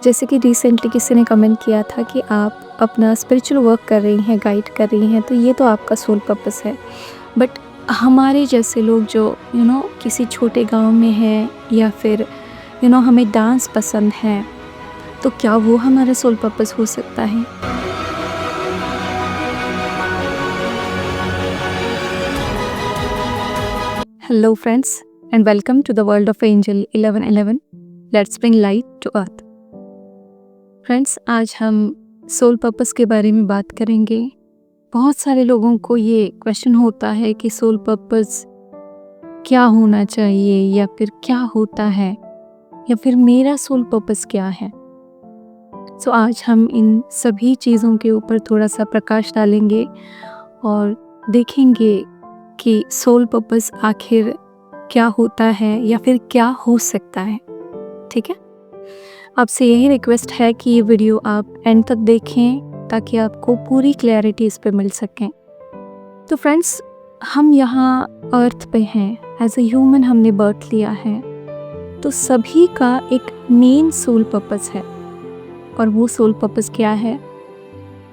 जैसे कि रिसेंटली किसी ने कमेंट किया था कि आप अपना स्पिरिचुअल वर्क कर रही हैं, गाइड कर रही हैं, तो ये तो आपका सोल पर्पस है। बट हमारे जैसे लोग जो किसी छोटे गांव में हैं, या फिर हमें डांस पसंद है, तो क्या वो हमारा सोल पर्पस हो सकता है? Hello friends, and welcome to the world of angel 1111। Let's bring light to earth. Friends, आज हम सोल पर्पस के बारे में बात करेंगे। बहुत सारे लोगों को ये क्वेश्चन होता है कि सोल पर्पस क्या होना चाहिए, या फिर क्या होता है, या फिर मेरा सोल पर्पस क्या है। सो आज हम इन सभी चीज़ों के ऊपर थोड़ा सा प्रकाश डालेंगे और देखेंगे कि सोल पर्पस आखिर क्या होता है, या फिर क्या हो सकता है। ठीक है, आपसे यही रिक्वेस्ट है कि ये वीडियो आप एंड तक देखें ताकि आपको पूरी क्लैरिटी इस पे मिल सके। तो फ्रेंड्स, हम यहाँ अर्थ पे हैं, एज ए ह्यूमन हमने बर्थ लिया है, तो सभी का एक मेन सोल पर्पस है। और वो सोल पर्पस क्या है?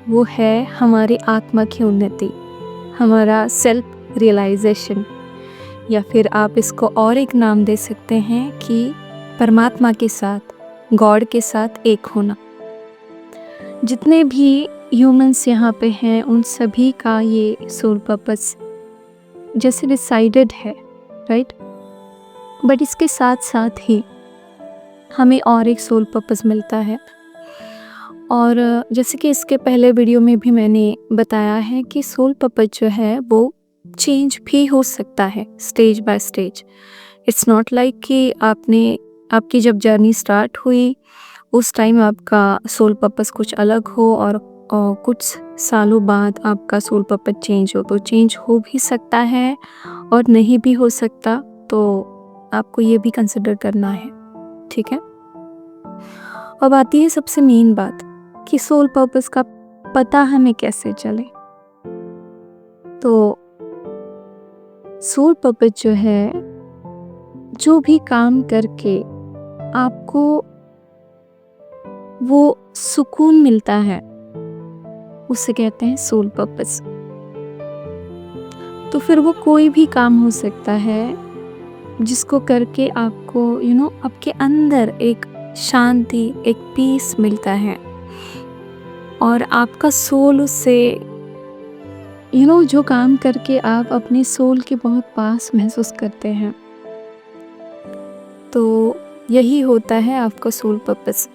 वो है हमारी आत्मा की उन्नति, हमारा सेल्फ रियलाइजेशन, या फिर आप इसको और एक नाम दे सकते हैं कि परमात्मा के साथ, गॉड के साथ एक होना। जितने भी ह्यूमंस यहाँ पे हैं, उन सभी का ये सोल पर्पस जैसे डिसाइडेड है, राइट। बट इसके साथ साथ ही हमें और एक सोल पर्पस मिलता है। और जैसे कि इसके पहले वीडियो में भी मैंने बताया है कि सोल पर्पस जो है वो चेंज भी हो सकता है stage by stage. It's not like कि आपकी जब जर्नी स्टार्ट हुई उस टाइम आपका सोल पर्पस कुछ अलग हो, और कुछ सालों बाद आपका सोल पर्पस चेंज हो। तो चेंज हो भी सकता है और नहीं भी हो सकता, तो आपको ये भी कंसिडर करना है। ठीक है, अब आती है सबसे मेन बात कि सोल पर्पस का पता हमें कैसे चले। तो सोल पर्पस जो है, जो भी काम करके आपको वो सुकून मिलता है, उसे कहते हैं सोल पर्पस। तो फिर वो कोई भी काम हो सकता है जिसको करके आपको आपके अंदर एक शांति, एक पीस मिलता है, और आपका सोल उससे जो काम करके आप अपने सोल के बहुत पास महसूस करते हैं। तो यही होता है आपका सोल पर्पस।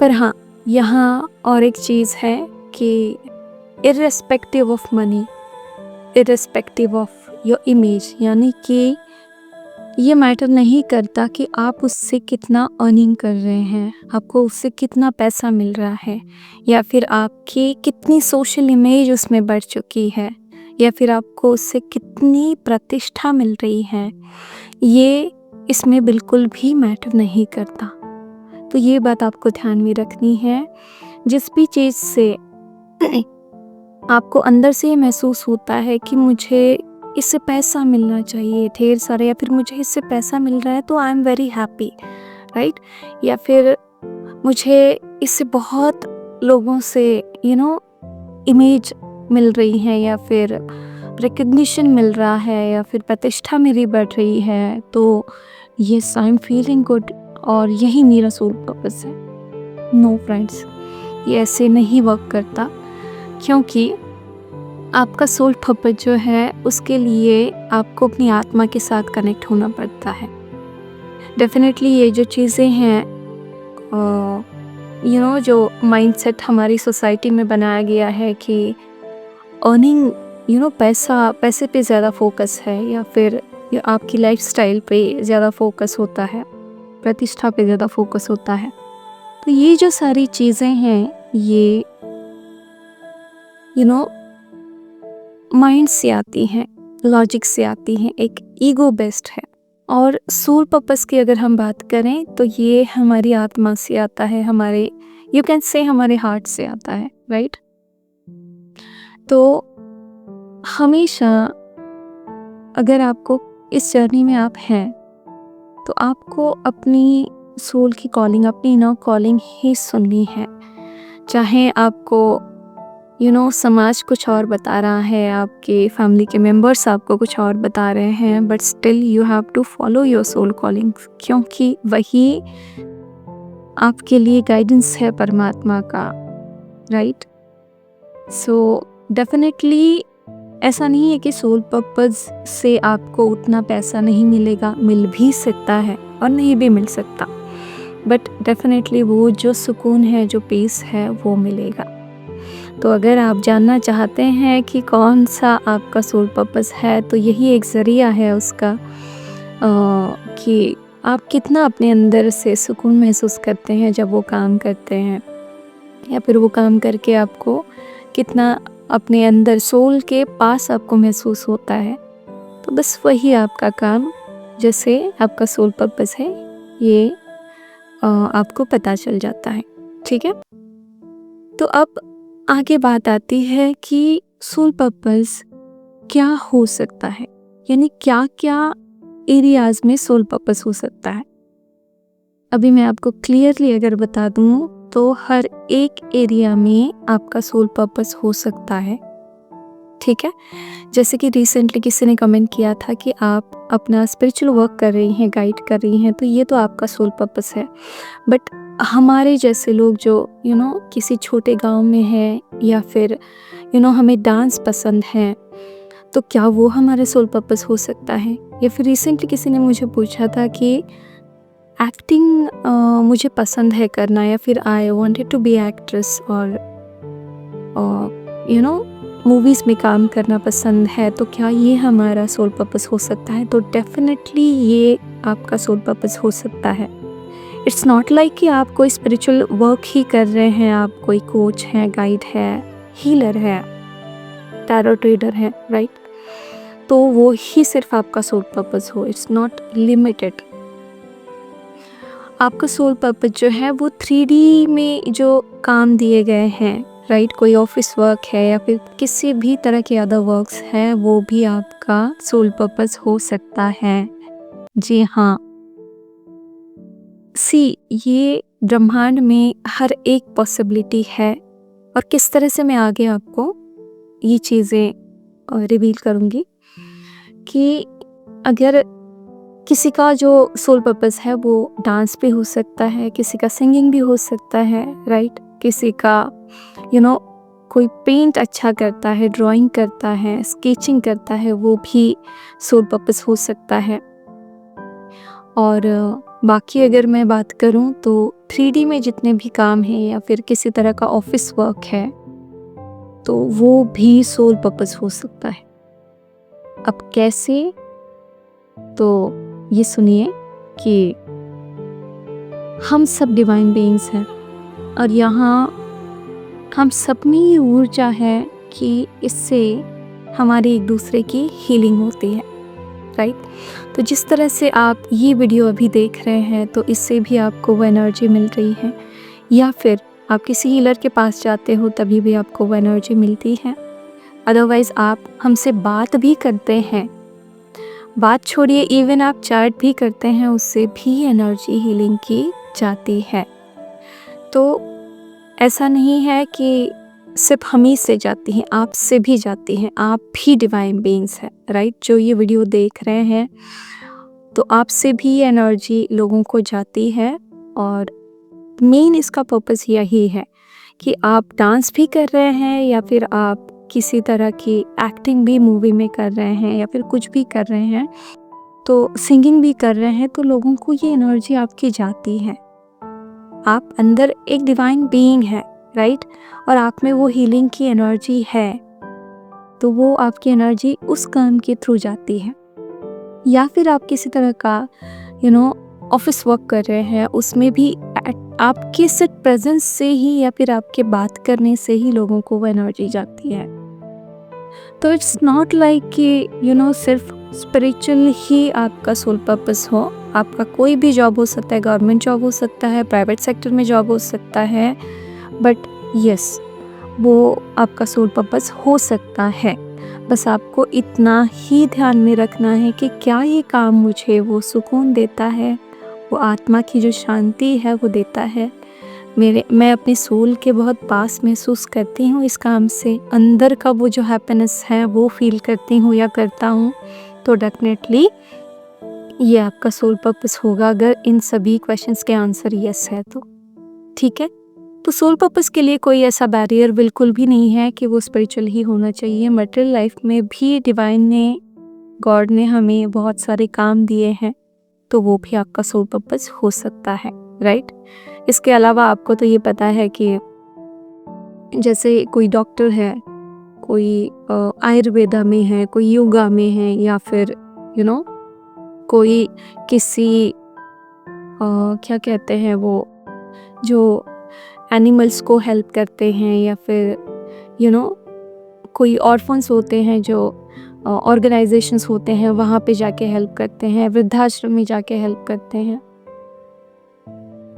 पर हाँ, यहाँ और एक चीज़ है कि irrespective of money, irrespective of your image, यानी कि ये मैटर नहीं करता कि आप उससे कितना अर्निंग कर रहे हैं, आपको उससे कितना पैसा मिल रहा है, या फिर आपकी कितनी सोशल इमेज उसमें बढ़ चुकी है, या फिर आपको उससे कितनी प्रतिष्ठा मिल रही है, ये इसमें बिल्कुल भी मैटर नहीं करता। तो ये बात आपको ध्यान में रखनी है। जिस भी चीज़ से आपको अंदर से ये महसूस होता है कि मुझे इससे पैसा मिलना चाहिए ढेर सारा, या फिर मुझे इससे पैसा मिल रहा है तो I am very happy, right, या फिर मुझे इससे बहुत लोगों से इमेज मिल रही है, या फिर रिकग्निशन मिल रहा है, या फिर प्रतिष्ठा मेरी बढ़ रही है, तो yes, I am feeling good और यही मेरा सोल पर्पस है। नो फ्रेंड्स, ये ऐसे नहीं वर्क करता, क्योंकि आपका सोल पर्पस जो है उसके लिए आपको अपनी आत्मा के साथ कनेक्ट होना पड़ता है। डेफिनेटली ये जो चीज़ें हैं, जो माइंडसेट हमारी सोसाइटी में बनाया गया है कि अर्निंग, पैसे पे ज़्यादा फोकस है, या फिर आपकी लाइफस्टाइल पे ज़्यादा फोकस होता है, प्रतिष्ठा पे ज़्यादा फोकस होता है। तो ये जो सारी चीज़ें हैं, ये माइंड से आती हैं, लॉजिक से आती हैं, एक ईगो बेस्ड है। और सोल पर्पस की अगर हम बात करें तो ये हमारी आत्मा से आता है, हमारे यू कैन से हमारे हार्ट से आता है, राइट। तो हमेशा अगर आपको इस जर्नी में आप हैं, तो आपको अपनी सोल की कॉलिंग, अपनी इनर कॉलिंग ही सुननी है। चाहे आपको समाज कुछ और बता रहा है, आपके फैमिली के मेंबर्स आपको कुछ और बता रहे हैं, but still you have to follow your soul calling, क्योंकि वही आपके लिए गाइडेंस है परमात्मा का, राइट। सो डेफिनेटली ऐसा नहीं है कि सोल पर्पस से आपको उतना पैसा नहीं मिलेगा, मिल भी सकता है और नहीं भी मिल सकता, बट डेफिनेटली वो जो सुकून है, जो पीस है, वो मिलेगा। तो अगर आप जानना चाहते हैं कि कौन सा आपका सोल पर्पस है, तो यही एक ज़रिया है उसका कि आप कितना अपने अंदर से सुकून महसूस करते हैं जब वो काम करते हैं, या फिर वो काम करके आपको कितना अपने अंदर सोल के पास आपको महसूस होता है। तो बस वही आपका काम, जैसे आपका सोल पर्पस है, ये आपको पता चल जाता है, ठीक है। तो अब आगे बात आती है कि सोल पर्पस क्या हो सकता है, यानी क्या क्या एरियाज में सोल पर्पस हो सकता है। अभी मैं आपको क्लियरली अगर बता दूं तो हर एक एरिया में आपका सोल पर्पस हो सकता है, ठीक है। जैसे कि रिसेंटली किसी ने कमेंट किया था कि आप अपना स्पिरिचुअल वर्क कर रही हैं, गाइड कर रही हैं, तो ये तो आपका सोल पर्पस है। बट हमारे जैसे लोग जो किसी छोटे गांव में हैं, या फिर हमें डांस पसंद है, तो क्या वो हमारे सोल पर्पस हो सकता है। या फिर रिसेंटली किसी ने मुझे पूछा था कि एक्टिंग मुझे पसंद है करना, या फिर I wanted to be actress, और मूवीज़ में काम करना पसंद है, तो क्या ये हमारा सोल पर्पस हो सकता है। तो डेफिनेटली ये आपका सोल पर्पस हो सकता है। इट्स नॉट लाइक कि आप कोई स्पिरिचुअल वर्क ही कर रहे हैं, आप कोई कोच हैं, गाइड है, हीलर है, टैरो ट्रेडर है, राइट। तो वो ही सिर्फ आपका सोल पर्पस हो, इट्स नॉट लिमिटेड। आपका सोल पर्पस जो है वो 3D में जो काम दिए गए हैं, राइट, कोई ऑफिस वर्क है या फिर किसी भी तरह के अदर वर्क्स हैं, वो भी आपका सोल पर्पस हो सकता है। जी हाँ, ये ब्रह्मांड में हर एक पॉसिबिलिटी है, और किस तरह से मैं आगे आपको ये चीज़ें रिवील करूँगी कि अगर किसी का जो सोल पर्पस है वो डांस भी हो सकता है, किसी का सिंगिंग भी हो सकता है, राइट, किसी का कोई पेंट अच्छा करता है, ड्राइंग करता है, स्केचिंग करता है, वो भी सोल पर्पस हो सकता है। और बाकी अगर मैं बात करूं तो 3D में जितने भी काम हैं, या फिर किसी तरह का ऑफिस वर्क है, तो वो भी सोल पर्पस हो सकता है। अब कैसे, तो ये सुनिए कि हम सब डिवाइन बीइंग्स हैं, और यहाँ हम सब में ये ऊर्जा है कि इससे हमारी एक दूसरे की हीलिंग होती है, राइट। तो जिस तरह से आप ये वीडियो अभी देख रहे हैं, तो इससे भी आपको वो एनर्जी मिल रही है, या फिर आप किसी हीलर के पास जाते हो तभी भी आपको वो एनर्जी मिलती है। अदरवाइज़ आप हमसे बात भी करते हैं, बात छोड़िए, इवन आप चैट भी करते हैं, उससे भी एनर्जी हीलिंग की जाती है। तो ऐसा नहीं है कि सिर्फ हम ही से जाती हैं, आप से भी जाती हैं, आप भी डिवाइन बीइंग्स हैं, राइट। जो ये वीडियो देख रहे हैं, तो आपसे भी एनर्जी लोगों को जाती है, और मेन इसका पर्पस यही है कि आप डांस भी कर रहे हैं, या फिर आप किसी तरह की एक्टिंग भी मूवी में कर रहे हैं, या फिर कुछ भी कर रहे हैं, तो सिंगिंग भी कर रहे हैं, तो लोगों को ये एनर्जी आपकी जाती है। आप अंदर एक डिवाइन बीइंग है, राइट, और आप में वो हीलिंग की एनर्जी है, तो वो आपकी एनर्जी उस काम के थ्रू जाती है। या फिर आप किसी तरह का ऑफिस वर्क कर रहे हैं, उसमें भी आपके सिर्फ प्रेजेंस से ही, या फिर आपके बात करने से ही लोगों को वो एनर्जी जाती है। तो इट्स नॉट लाइक कि सिर्फ स्पिरिचुअल ही आपका सोल पर्पस हो। आपका कोई भी जॉब हो सकता है, गवर्नमेंट जॉब हो सकता है, प्राइवेट सेक्टर में जॉब हो सकता है, बट यस, वो आपका सोल पर्पस हो सकता है। बस आपको इतना ही ध्यान में रखना है कि क्या ये काम मुझे वो सुकून देता है, वो आत्मा की जो शांति है वो देता है। मैं अपनी सोल के बहुत पास महसूस करती हूँ इस काम से, अंदर का वो जो हैप्पीनेस है वो फील करती हूँ या करता हूँ, तो डेफिनेटली ये आपका सोल पर्पस होगा अगर इन सभी क्वेश्चंस के आंसर यस है तो। ठीक है, तो सोल पर्पस के लिए कोई ऐसा बैरियर बिल्कुल भी नहीं है कि वो स्पिरिचुअल ही होना चाहिए। मटेरियल लाइफ में भी डिवाइन ने, गॉड ने हमें बहुत सारे काम दिए हैं, तो वो भी आपका सोल पर्पस हो सकता है, राइट। इसके अलावा आपको तो ये पता है कि जैसे कोई डॉक्टर है, कोई आयुर्वेदा में है, कोई योगा में है, या फिर कोई किसी क्या कहते हैं वो जो एनिमल्स को हेल्प करते हैं, या फिर कोई ऑर्फन्स होते हैं जो ऑर्गेनाइजेशंस होते हैं, वहाँ पे जाके हेल्प करते हैं, वृद्धाश्रम में जाके हेल्प करते हैं,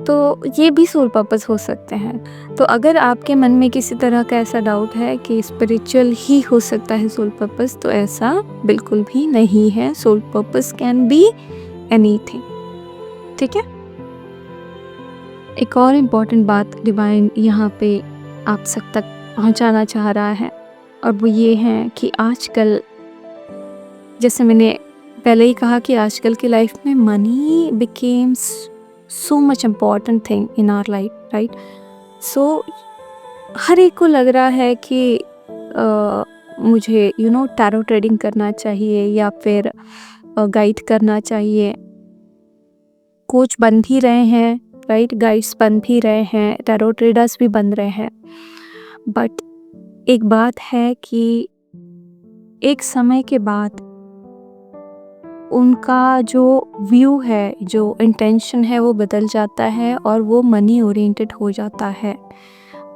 तो ये भी सोल पर्पस हो सकते हैं। तो अगर आपके मन में किसी तरह का ऐसा डाउट है कि स्पिरिचुअल ही हो सकता है सोल पर्पस, तो ऐसा बिल्कुल भी नहीं है। Soul purpose can be anything, ठीक है। एक और इम्पॉर्टेंट बात डिवाइन यहाँ पे आप सब तक पहुँचाना चाह रहा है, और वो ये है कि आजकल, जैसे मैंने पहले ही कहा कि आजकल की लाइफ में money becomes so much important thing in our life, right? So हर एक को लग रहा है कि मुझे टैरो ट्रेडिंग करना चाहिए, या फिर गाइड करना चाहिए। कोच बन भी रहे हैं, राइट, गाइड्स बन भी रहे हैं, टैरो ट्रेडर्स भी बन रहे हैं। बट एक बात है कि एक समय के बाद उनका जो व्यू है, जो इंटेंशन है, वो बदल जाता है और वो मनी ओरिएंटेड हो जाता है।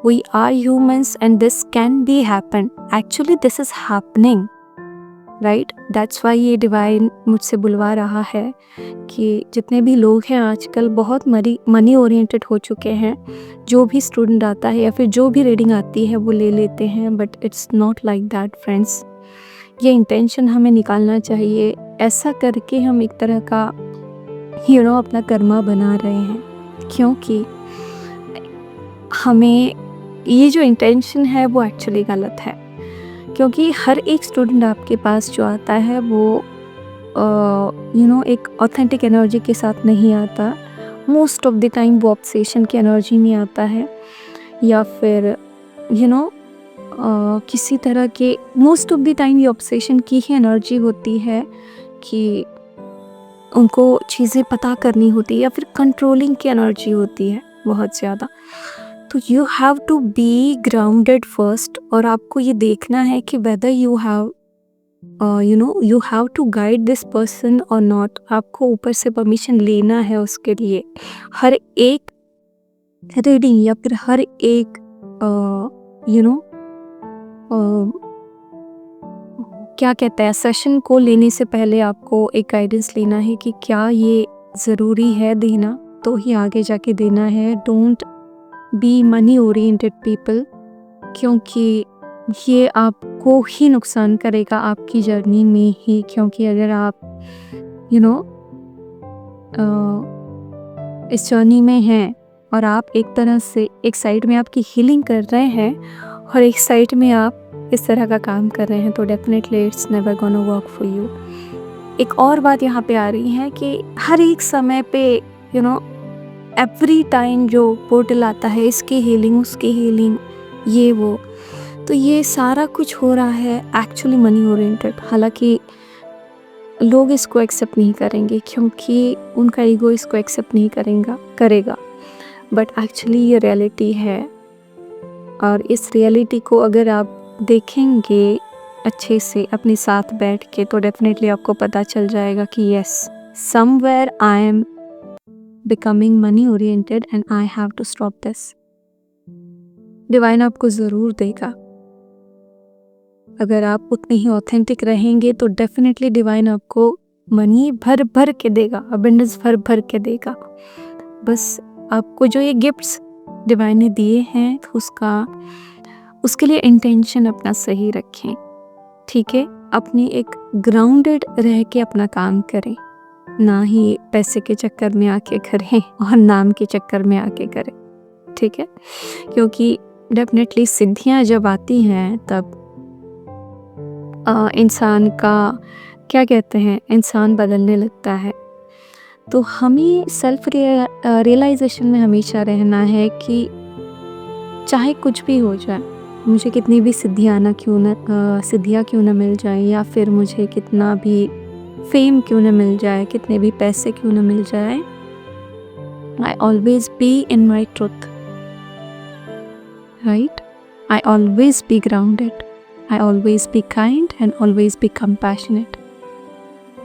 We are humans and this can be happen, actually this is happening, right. That's why ये डिवाइन मुझसे बुलवा रहा है कि जितने भी लोग हैं आजकल बहुत मनी ओरिएंटेड हो चुके हैं। जो भी स्टूडेंट आता है या फिर जो भी रीडिंग आती है वो ले लेते हैं, but it's not like that friends. ये इंटेंशन हमें निकालना चाहिए। ऐसा करके हम एक तरह का अपना कर्मा बना रहे हैं, क्योंकि हमें ये जो इंटेंशन है वो एक्चुअली गलत है। क्योंकि हर एक स्टूडेंट आपके पास जो आता है वो एक ऑथेंटिक एनर्जी के साथ नहीं आता। मोस्ट ऑफ द टाइम वो ऑब्सेशन की एनर्जी में आता है, या फिर किसी तरह के, मोस्ट ऑफ द टाइम ये ऑब्सेशन की ही एनर्जी होती है कि उनको चीज़ें पता करनी होती है, या फिर कंट्रोलिंग की एनर्जी होती है बहुत ज़्यादा। तो you have to be grounded first, और आपको ये देखना है कि whether you have to guide this person और नॉट। आपको ऊपर से परमिशन लेना है उसके लिए। हर एक रीडिंग या फिर हर एक क्या कहते हैं, सेशन को लेने से पहले आपको एक गाइडेंस लेना है कि क्या ये ज़रूरी है देना, तो ही आगे जाके देना है। Don't be money oriented people, क्योंकि ये आपको ही नुकसान करेगा आपकी जर्नी में ही। क्योंकि अगर आप इस जर्नी में हैं और आप एक तरह से एक साइड में आपकी हीलिंग कर रहे हैं और एक साइड में आप इस तरह का काम कर रहे हैं, तो definitely it's never gonna work for you. एक और बात यहाँ पे आ रही है कि हर एक समय पे एवरी टाइम जो पोर्टल आता है, इसकी हीलिंग, उसकी हीलिंग, ये वो, तो ये सारा कुछ हो रहा है एक्चुअली मनी ओरिएंटेड। हालांकि लोग इसको एक्सेप्ट नहीं करेंगे क्योंकि उनका ईगो इसको एक्सेप्ट नहीं करेगा, बट एक्चुअली ये रियलिटी है। और इस रियलिटी को अगर आप देखेंगे अच्छे से अपने साथ बैठ के, तो डेफिनेटली आपको पता चल जाएगा कि yes, somewhere I am becoming money oriented and I have to stop this. Divine आपको ज़रूर देगा। अगर आप उतने ही ऑथेंटिक रहेंगे तो डेफिनेटली डिवाइन आपको मनी भर भर के देगा, अबंडेंस भर भर के देगा। बस आपको जो ये गिफ्ट्स डिवाइन ने दिए हैं, उसके लिए इंटेंशन अपना सही रखें, ठीक है। अपनी एक ग्राउंडेड रह के अपना काम करें, ना ही पैसे के चक्कर में आके करें और नाम के चक्कर में आके करें, ठीक है? क्योंकि डेफिनेटली सिद्धियाँ जब आती हैं तब इंसान का क्या कहते हैं, इंसान बदलने लगता है। तो हमें सेल्फ रियलाइजेशन में हमेशा रहना है कि चाहे कुछ भी हो जाए, मुझे कितनी भी सिद्धियाँ क्यों ना मिल जाए, या फिर मुझे कितना भी फेम क्यों ना मिल जाए, कितने भी पैसे क्यों ना मिल जाए, I always be in my truth, right? I always be grounded, I always be kind and always be compassionate,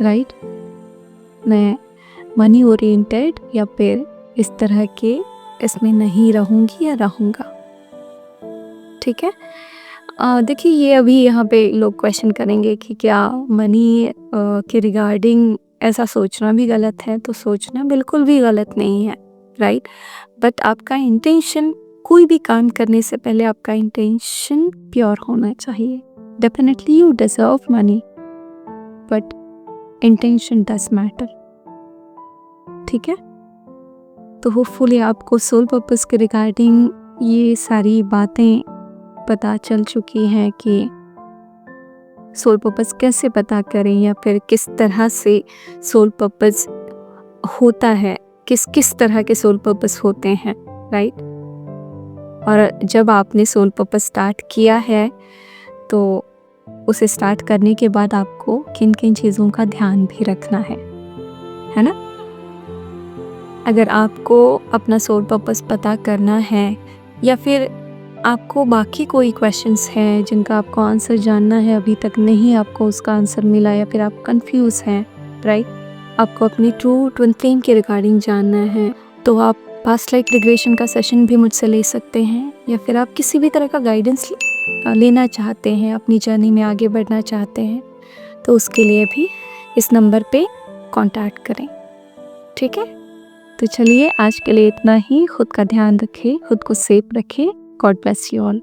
right? मैं मनी ओरिएंटेड या फिर इस तरह के इसमें नहीं रहूँगी या रहूँगा, ठीक है? देखिए, ये अभी यहाँ पे लोग क्वेश्चन करेंगे कि क्या मनी के रिगार्डिंग ऐसा सोचना भी गलत है? तो सोचना बिल्कुल भी गलत नहीं है, राइट? बट आपका इंटेंशन, कोई भी काम करने से पहले आपका इंटेंशन प्योर होना चाहिए। Definitely you deserve money, but intention does matter, ठीक है? तो होपफुली आपको सोल पर्पस के रिगार्डिंग ये सारी बातें पता चल चुकी हैं कि सोल पर्पस कैसे पता करें, या फिर किस तरह से सोल पर्पस होता है, किस किस तरह के सोल पर्पस होते हैं, राइट? और जब आपने सोल पर्पस स्टार्ट किया है तो उसे स्टार्ट करने के बाद आपको किन किन चीज़ों का ध्यान भी रखना है ना? अगर आपको अपना सोल पर्पस पता करना है, या फिर आपको बाकी कोई क्वेश्चंस हैं जिनका आपको आंसर जानना है, अभी तक नहीं आपको उसका आंसर मिला, या फिर आप कंफ्यूज हैं, राइट? आपको अपनी ट्रू ट्विन फ्लेम के रिगार्डिंग जानना है, तो आप पास्ट लाइफ रिग्रेशन का सेशन भी मुझसे ले सकते हैं, या फिर आप किसी भी तरह का गाइडेंस लेना चाहते हैं, अपनी जर्नी में आगे बढ़ना चाहते हैं, तो उसके लिए भी इस नंबर पे कांटेक्ट करें, ठीक है? तो चलिए, आज के लिए इतना ही। खुद का ध्यान रखें, खुद को सेफ रखें। God bless you all.